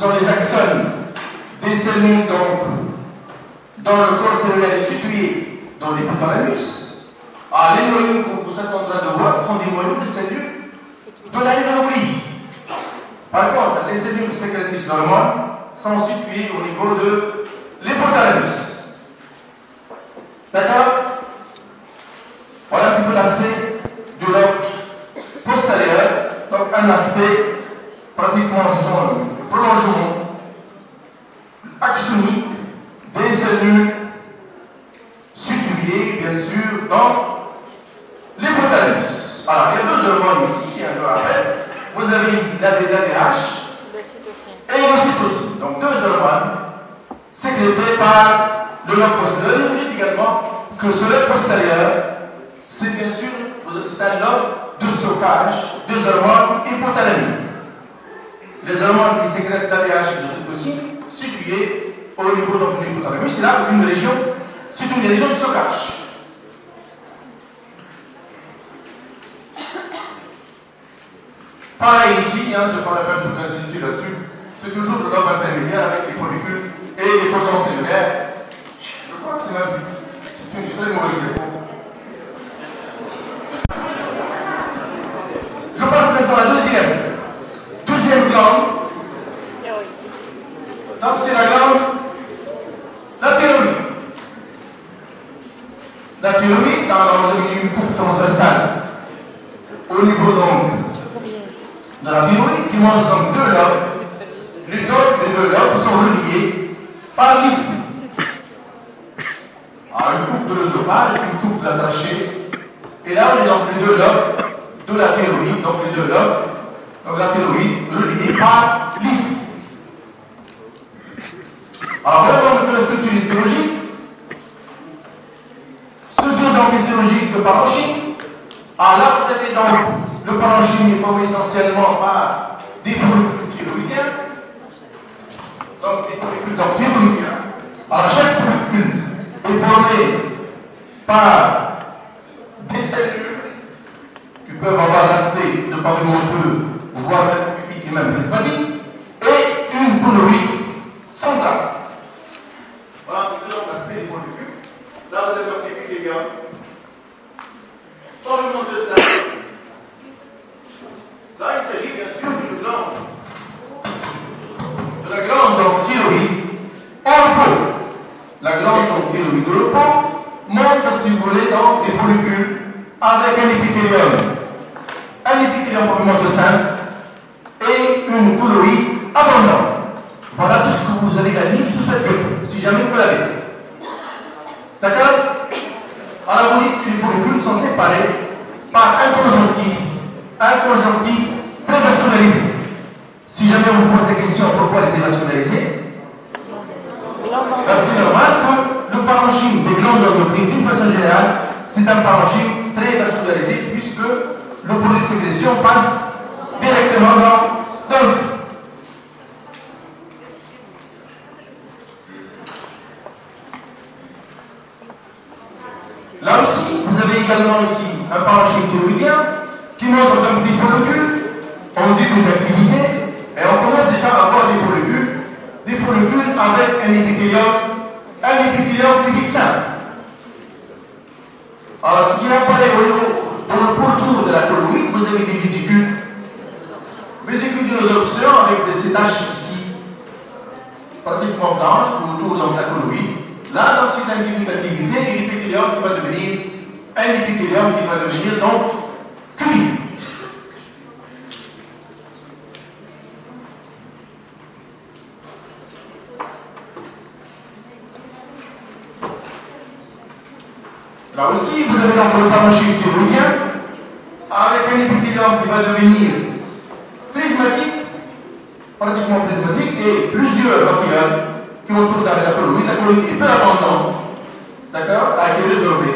sont les axones des cellules dans le corps cellulaire situé dans l'hypothalamus. Alors, les noyaux que vous êtes en train de voir sont des noyaux des cellules de l'alvéolus. Par contre, les cellules sécrétrices d'hormones sont situées au niveau de l'hypothalamus. D'accord? Voilà un petit peu l'aspect du lobe postérieur. Donc, un aspect, pratiquement, ce sont le prolongement axonique des cellules situées, bien sûr, dans l'hypothalamus. Alors, il y a deux hormones ici, je vous rappelle. Vous avez ici l'ADH et l'ocytocine. Donc, deux hormones sécrétées par le lobe postérieur. Et vous dites également que ce lobe postérieur, c'est bien sûr un lobe de stockage des hormones hypothalamiques. Les hormones qui sécrètent l'ADH et l'ocytocine situées au niveau de l'hypothalamus, c'est là une région, c'est une région de stockage. Pareil ici, je ne parle pas d'insister là-dessus, c'est toujours le lobe intermédiaire avec les follicules et les potents cellulaires. Je crois que c'est une très mauvaise réponse. Je passe maintenant à la deuxième glande. Donc c'est la glande, la thyroïde. La thyroïde, dans vous avez une coupe transversale au niveau donc de la thyroïde qui montre donc deux lobes. Les deux lobes sont reliés par l'isthme. Alors une coupe de l'œsophage, une coupe de la trachée. Et là on est donc les deux lobes de la thyroïde, donc les deux lobes, donc la thyroïde reliée par l'isthme. Alors voilà donc la structure histologique. Structure donc histologique de parenchyme. Alors là vous avez donc le parenchyme est formé essentiellement par des follicules thyroïdiens. Donc des follicules donc thyroïdiens. Alors chaque follicule est formé par des cellules qui peuvent avoir l'aspect de pavémenteux, voire même pubique et même prismatique, et une choroïde centrale. Voilà un peu l'aspect des follicules. Là, vous avez votre épithélium, pavémenteux simple. Là, il s'agit bien sûr d'une glande, de la glande donc thyroïde au repos. La glande donc thyroïde au repos montre, si vous voulez, donc des follicules avec un épithélium pavémenteux simple et une choroïde abondante. Voilà tout ce que vous avez à dire sur cette gueule, si jamais vous l'avez. D'accord? Alors vous dites que les follicules sont séparés par un conjonctif très vascularisé. Si jamais on vous pose la question pourquoi il est vascularisé, c'est normal que le parenchyme des glandes endocrines, d'une façon générale, c'est un parenchyme très vascularisé puisque le produit de sécrétion passe directement dans le sang. Là aussi, vous avez également ici un parenchyme thyroïdien qui montre donc des follicules en début d'activité et on commence déjà à avoir des follicules avec un épithélium pubique simple. Alors, ce qui apparaît dans le pourtour de la choroïde, vous avez des vésicules d'urosoption avec ces taches ici, pratiquement blanches, autour de la choroïde. Là, donc, c'est un début d'activité et l'épithélium qui va devenir un épithélium qui va devenir donc cubique. Là aussi, vous avez donc le parenchyme thyroïdien avec un épithélium qui va devenir prismatique, pratiquement prismatique, et plusieurs vacuoles qui entourent la choroïde. La choroïde est peu abondante, d'accord, a été résorbée.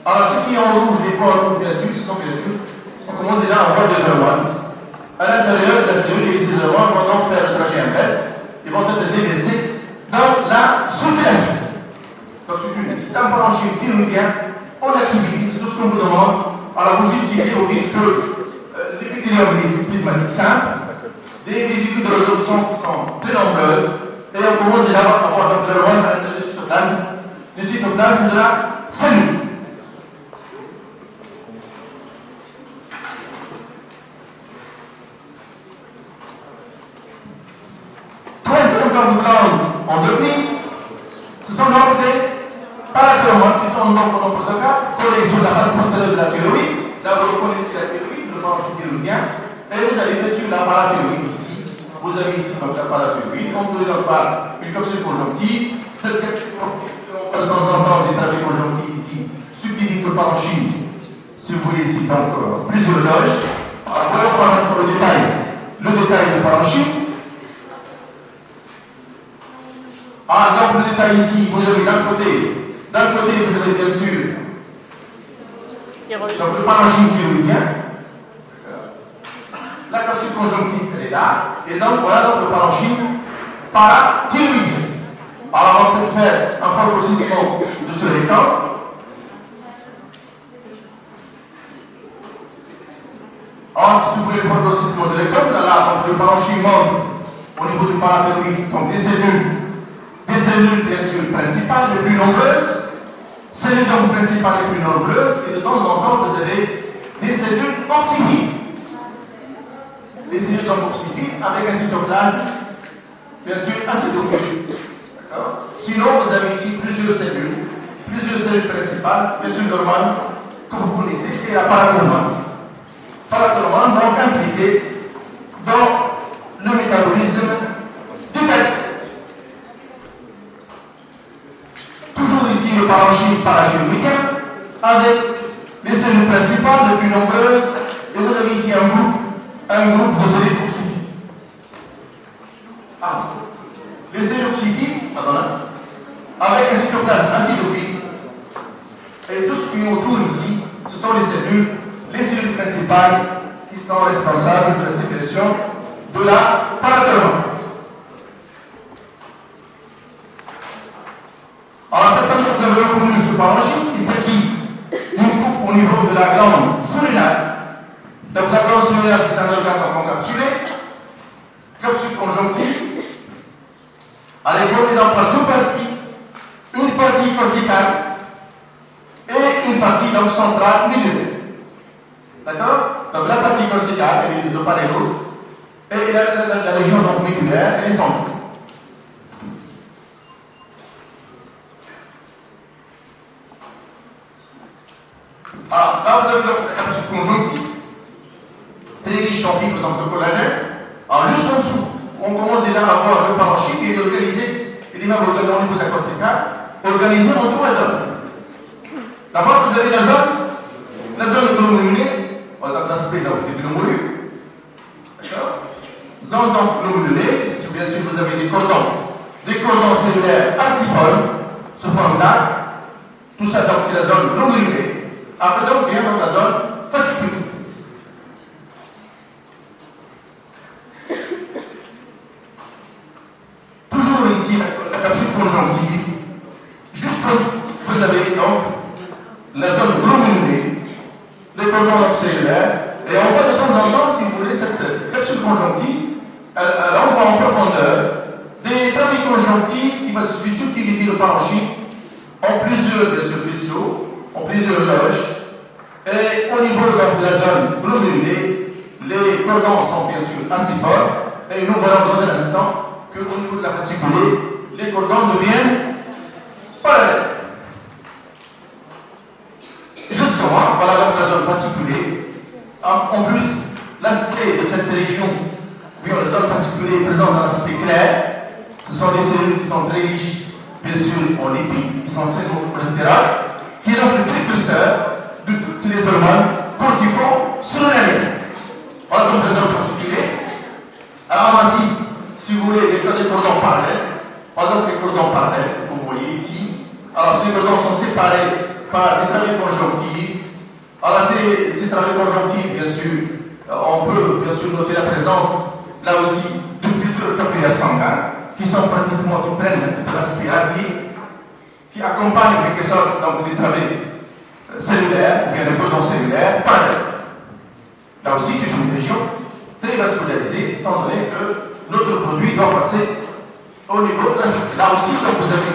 Alors, ce qui est en rouge, les points rouges, bien sûr, ce sont bien sûr, on commence déjà à voir des hormones. À l'intérieur de la cellule, et ces hormones vont donc faire le trajet inverse, ils vont être déversés dans la circulation. Donc, c'est un parenchyme thyroïdien en activité, c'est tout ce qu'on vous demande. Alors, vous justifiez, vous dites que l'épithélium est prismatique simple, des vésicules de résolution qui sont très nombreuses, et on commence déjà à avoir donc le rôle du cytoplasme de la cellule. Troisième corps de glande endocrine, ce sont donc les parathyroïdes qui sont donc au nombre de cas collés sur la face postérieure de la thyroïde. Là, vous reconnaissez la thyroïde, le branche thyroïdien, et vous avez bien sûr la parathyroïde ici. Vous avez ici donc la parathyroïde, entourée donc par une capsule conjonctive. Cette capsule conjonctive, on voit de temps en temps des travées conjonctives qui subdivisent le parenchyme, si vous voulez ici, donc plusieurs loges. Alors, voyons maintenant le détail du parenchyme. Ah, donc le détail ici, vous avez d'un côté, vous avez bien sûr donc le parenchyme thyroïdien. La capsule conjonctive, elle est là. Et donc, voilà donc le parenchyme parathyroïdien. Alors, on peut faire un fort grossissement de ce rectangle. Si vous voulez le fort grossissement de rectangle, là, donc le parenchyme monte au niveau du parathyroïde, donc des cellules, bien sûr, principales, les plus nombreuses. Cellules donc principales les plus nombreuses, et de temps en temps, vous avez des cellules oxyphiles. Des cellules donc oxyphiles avec un cytoplasme, bien sûr, acidophile. Sinon, vous avez ici plusieurs cellules principales, bien sûr, normales, que vous connaissez, c'est la parathormone. Parathormone, donc impliquée dans le métabolisme du calcium. Toujours ici le parenchyme parathyroïdien avec les cellules principales les plus nombreuses, et vous avez ici un groupe de cellules oxyphiles. Les cellules oxyphiles, avec un cytoplasme acidophile, et tout ce qui est autour ici, ce sont les cellules principales qui sont responsables de la sécrétion de la parathormone. Alors, certainement, vous avez reconnu ce parenchyme, il s'agit d'une coupe au niveau de la glande surrénale. Donc, la glande surrénale, c'est un organe encapsulé, capsule conjonctive. Elle est formée par deux parties, une partie corticale et une partie donc centrale médulaire. D'accord? Donc, la partie corticale, elle est de part et d'autre, et la région donc médulaire, elle est centrale. Là, vous avez donc la capsule conjonctive, très riche en fibres, donc de collagène. Alors, juste en dessous, on commence déjà à voir le parenchyme, il est organisé, il est même organisé au niveau de la corticale, organisé en trois zones. D'abord, vous avez la zone glomérulée, on a l'aspect des glomérules. D'accord? Zone donc glomérulée, bien sûr, vous avez des cordons cellulaires arcipoles, sous forme d'arc. Tout ça, donc, c'est la zone glomérulée. Après, donc, vient dans la zone fasciculaire. Toujours ici, la capsule conjonctive. Juste en dessous, vous avez donc la zone glomérulée, les cordons cellulaires, et on voit de temps en temps, si vous voulez, cette capsule conjonctive, elle envoie en profondeur des travées conjonctives qui vont subdiviser le parenchyme en plusieurs, bien sûr, faisceaux, en plusieurs loges. Et au niveau donc, de la zone glomérulée, les cordons sont bien sûr arcipoles, et nous voyons dans un instant qu'au niveau de la fasciculée, les cordons deviennent parallèles. Justement, voilà donc la zone fasciculée. En plus, l'aspect de cette région, la zone fasciculée présente un aspect clair. Ce sont des cellules qui sont très riches, bien sûr, en lipides, qui sont cholestérol, qui est donc le précurseur de toutes les hormones cortico-surrénaliennes. Voilà donc la zone fasciculée. Alors on assiste, si vous voulez, des cordons parallèles. Par exemple, les cordons parallèles, vous voyez ici. Alors ces cordons sont séparés par des travées conjonctives. Alors ces travées conjonctives, bien sûr, on peut bien sûr noter la présence, là aussi, de plusieurs capillaires sanguins qui sont pratiquement, qui prennent tout l'aspect radié, qui accompagnent en quelque sorte donc, les travées cellulaires, ou bien les cordons cellulaires parallèles. Là aussi, c'est une région très vascularisé, étant donné que notre produit doit passer au niveau de la structure. Là aussi, donc, vous avez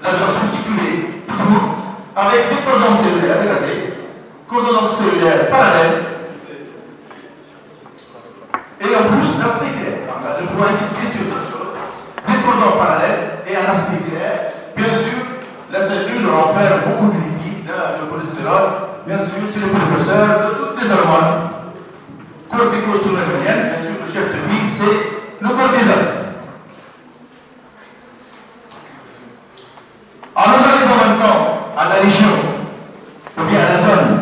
la zone fasciculée, toujours avec des cordons cellulaires, regardez, cordons cellulaires parallèles, et en plus l'aspect clair. Je pourrais insister sur deux choses, des cordons parallèles et un aspect clair. Bien sûr, la cellule renferme beaucoup de lipides, le cholestérol, bien sûr, c'est le précurseur de toutes les hormones cortico-surrénaliennes. Bien sûr, le chef de file, c'est le cortisol. Alors, nous arrivons maintenant à la région, ou bien à la zone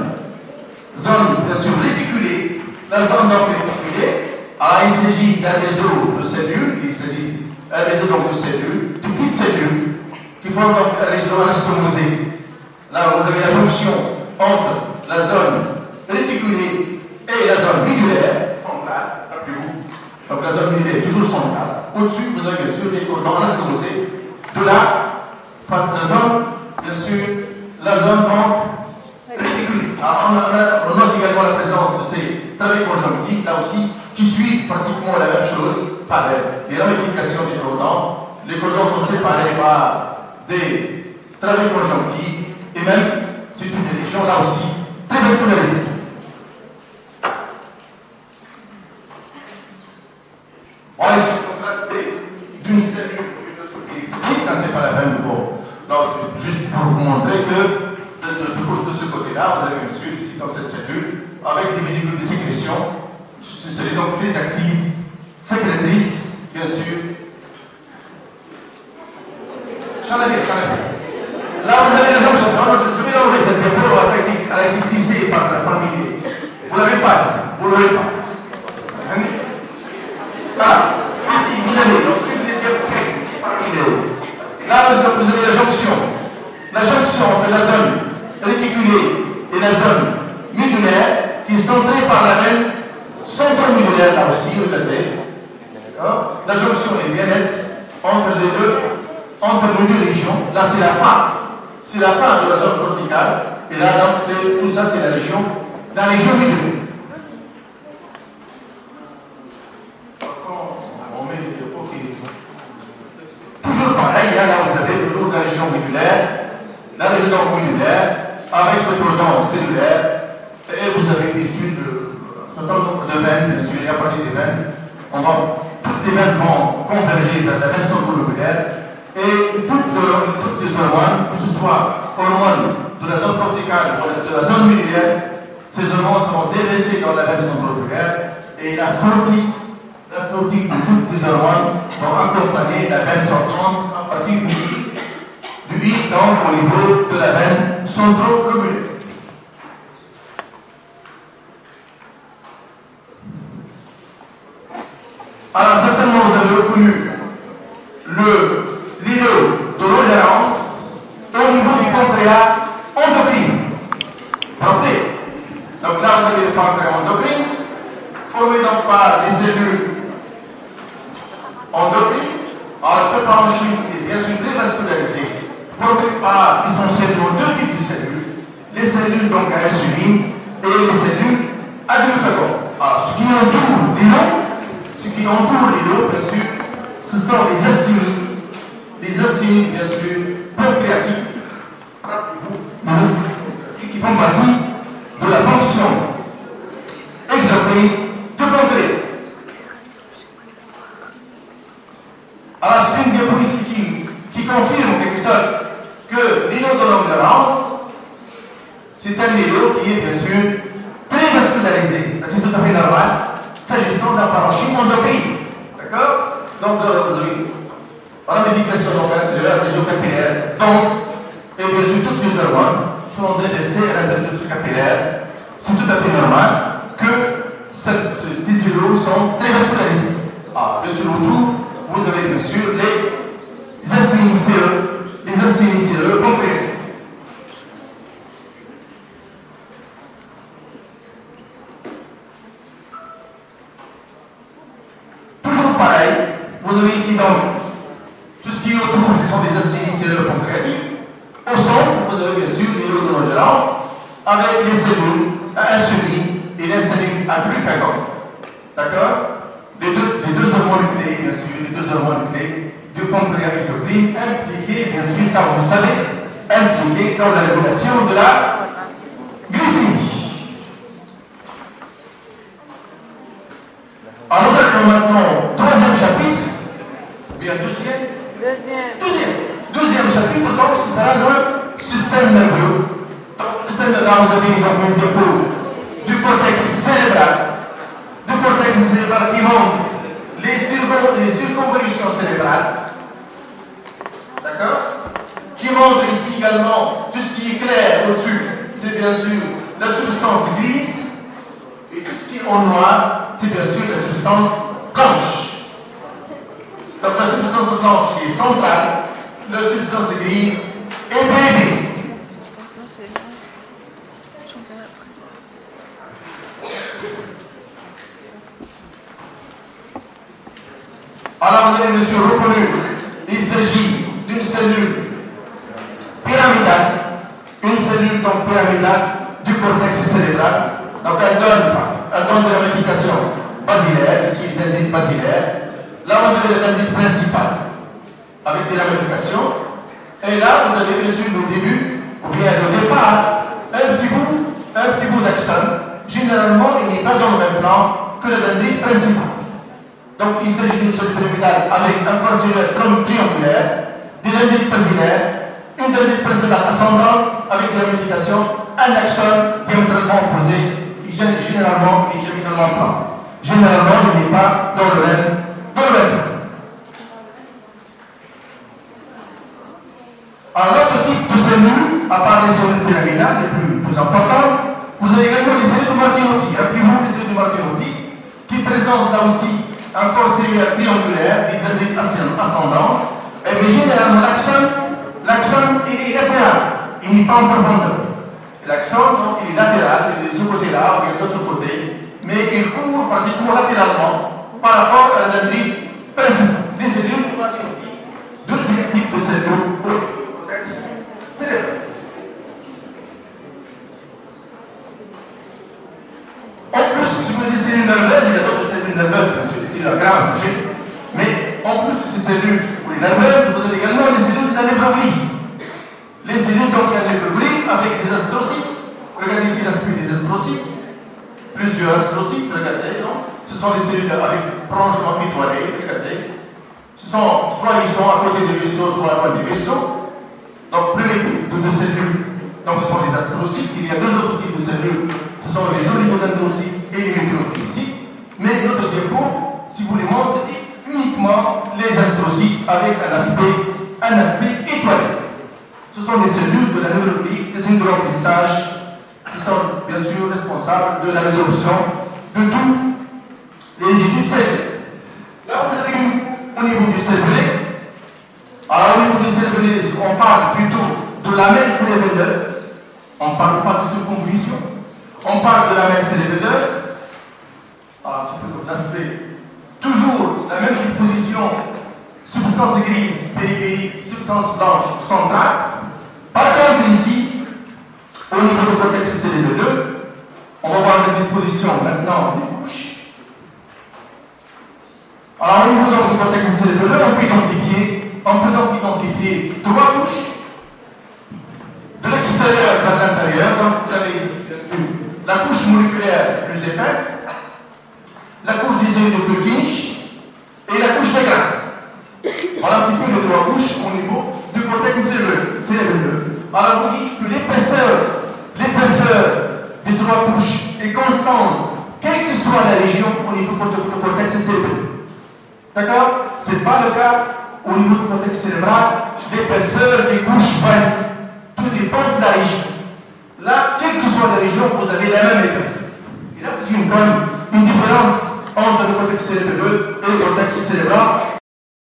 bien sûr réticulée. La zone donc réticulée, il s'agit d'un réseau de cellules, il s'agit d'un réseau donc de cellules, de petites cellules, qui forment donc un réseau anastomosé. Là, vous avez la jonction entre la zone réticulée et la zone médulaire, centrale, rappelez-vous. Donc la zone médulaire est toujours centrale. Au-dessus, vous avez bien sûr les cordons anastomosés de la zone, bien sûr, la zone donc réticulée. Alors, on note également la présence de ces travées conjonctives, là aussi, qui suivent pratiquement la même chose par les ramifications des cordons. Les cordons sont séparés par des travées conjonctives et même, c'est une région là aussi très vascularisée. On va essayer de contraster d'une cellule ou d'une autre électrique, là c'est pas la même. Bon, c'est juste pour vous montrer que de ce côté-là, vous avez bien sûr ici dans cette cellule, avec des vésicules de sécrétion, c'est donc très actives, sécrétrices, bien sûr. Là, vous avez la jonction. Je vais l'enlever cette diapo, elle a été glissée parmi les. Vous ne l'avez pas, ça. Vous ne l'aurez pas. Voilà. Ici, vous avez les diapos ici parmi les hauts. Là, vous avez la jonction. La jonction entre la zone réticulée et la zone médulaire, qui est centrée par la veine centromédulaire, là aussi, regardez. D'accord. La jonction est bien nette entre les deux régions. Là, c'est la fin. C'est la fin de la zone corticale. Et là, donc, tout ça, c'est la région médulaire. On met le diapo qui est toujours pareil. Là, vous avez toujours la région médulaire, avec le cordon cellulaire. Et vous avez issu un certain nombre de veines, bien sûr, et à partir des veines, toutes les veines vont converger vers la veine centrolobulaire. Et toutes les hormones, que ce soit hormones de la zone corticale ou de la zone médulaire, ces hormones seront déversées dans la veine centrolobulaire et la sortie de toutes les hormones vont accompagner la veine sortante à partir du vide, donc au niveau de la veine centrolobulaire. Alors certainement vous avez reconnu l'îlot de l'ogérance au niveau du pancréas endocrine. Vous vous rappelez? Donc là, vous avez le pancréas endocrine, formé donc par les cellules endocrines. Alors, ce parenchyme est bien sûr très vascularisé, formé par essentiellement deux types de cellules. Les cellules donc à insuline et les cellules à glucagon. Alors, ce qui entoure l'îlot, bien sûr, ce sont les acines, bien sûr, pancréatiques, qui font partie de la fonction exocrine du pancréas. Alors, c'est une diapo ici qui confirme en quelque sorte que l'îlot de l'endurance, c'est un îlot qui est bien sûr très vascularisé. C'est tout à fait normal, s'agissant d'un parenchyme endocrine. D'accord? Donc, vous avez ramification à l'intérieur, réseau capillaire dense, et bien sûr, toutes les hormones seront déversées à l'intérieur de ce capillaire. C'est tout à fait normal que ces îlots sont très vascularisés. Ah, bien sûr, autour, vous avez bien sûr les acines séreux pancréatiques. Toujours pareil, vous avez ici donc tout ce qui est autour, ce sont des acines séreux pancréatiques. Au centre, vous avez bien sûr l'îlot de l'ogérance avec les cellules à insuline et l'insuline à glucagon. D'accord? Les deux hormones clés, bien sûr, les deux hormones clés du pancréas exocrine impliqués, bien sûr, ça vous savez, impliqués dans la régulation de la glycémie. Alors, nous allons maintenant, troisième chapitre, ou bien deuxième chapitre, donc, ce sera le système nerveux. Donc, le système nerveux, vous avez donc une dépôt du cortex cérébral. Du cortex cérébral qui montre les circonvolutions cérébrales. D'accord? Qui montre ici également tout ce qui est clair au-dessus, c'est bien sûr la substance grise. Et tout ce qui est en noir, c'est bien sûr la substance blanche. Donc la substance blanche qui est centrale, la substance grise est bébé. Alors vous avez bien sûr reconnu, il s'agit d'une cellule pyramidale, une cellule donc pyramidale du cortex cérébral. Donc elle donne des ramifications basilaires, ici le dendrite basilaire. Là vous avez le dendrite principal avec des ramifications. Et là vous avez bien sûr le début, ou bien le départ, un petit bout d'axone. Généralement il n'est pas dans le même plan que le dendrite principal. Donc il s'agit d'une cellule pyramidale avec un corps cellulaire triangulaire, des dendrites basilaires, une dendrite principale ascendante avec des ramifications, un axone diamétralement opposé, généralement et généralement plan. Généralement, il n'est pas dans le même plan. Un autre type de cellules, à part les cellules pyramidales, les plus importantes, vous avez également les cellules de Martinotti. Rappelez-vous les cellules de Martinotti, qui présentent là aussi un corps cellulaire triangulaire, des dendrites ascendants. Et bien généralement, l'axone, il est latéral, il n'est pas en profondeur. L'axone, donc, il est latéral, il est de ce côté-là, ou bien de l'autre côté, mais il court pratiquement latéralement par rapport à la dendrite principale. Les cellules de Martinotti, deux types de cellules au cortex cérébral. En plus, si vous avez des cellules nerveuses, il y a d'autres cellules nerveuses, bien sûr, des cellules grammes, mais en plus de ces cellules nerveuses, vous avez également les cellules de la néphrolie. Les cellules donc de la néphrolie avec des astrocytes. Regardez ici l'aspect des astrocytes. Plusieurs astrocytes, regardez, non? Ce sont les cellules avec branchement étoilé, regardez. Soit ils sont à côté des vaisseaux, soit loin des vaisseaux. Donc, premier type de cellules, donc ce sont les astrocytes. Il y a deux autres types de cellules. Ce sont les oligodendrocytes et les météorocytes. Mais notre diapo, si vous les montrez, est uniquement les astrocytes avec un aspect étoilé. Ce sont des cellules de la néphrolie, des cellules de remplissage, qui sont bien sûr responsables de la résolution de tous les résidus cellulaires. Là, vous avez au niveau du cervelet. Alors, au niveau du cervelet, on parle plutôt de lamelle cérébelleuse. On ne parle pas de circonvolution. On parle de lamelle cérébelleuse. Alors, un petit peu comme l'aspect. Toujours la même disposition. Substance grise, périphérique, substance blanche, centrale. Par contre, ici, au niveau du cortex cérébelleux, on va voir la disposition maintenant des couches. Alors, au niveau du cortex cérébelleux, on peut donc identifier trois couches. De l'extérieur vers l'intérieur, donc vous avez ici la couche moléculaire plus épaisse, la couche des cellules de Purkinje et la couche des grains. Voilà un petit peu les trois couches au niveau du cortex cérébelleux. Alors vous dites que l'épaisseur des trois couches est constante, quelle que soit la région au niveau du cortex cérébelleux. D'accord? Ce n'est pas le cas au niveau du cortex cérébral, l'épaisseur des couches varie. Tout dépend de la région. Là, quelle que soit la région, vous avez la même épaisseur. Et là, c'est une différence entre le cortex cérébelleux et le cortex cérébral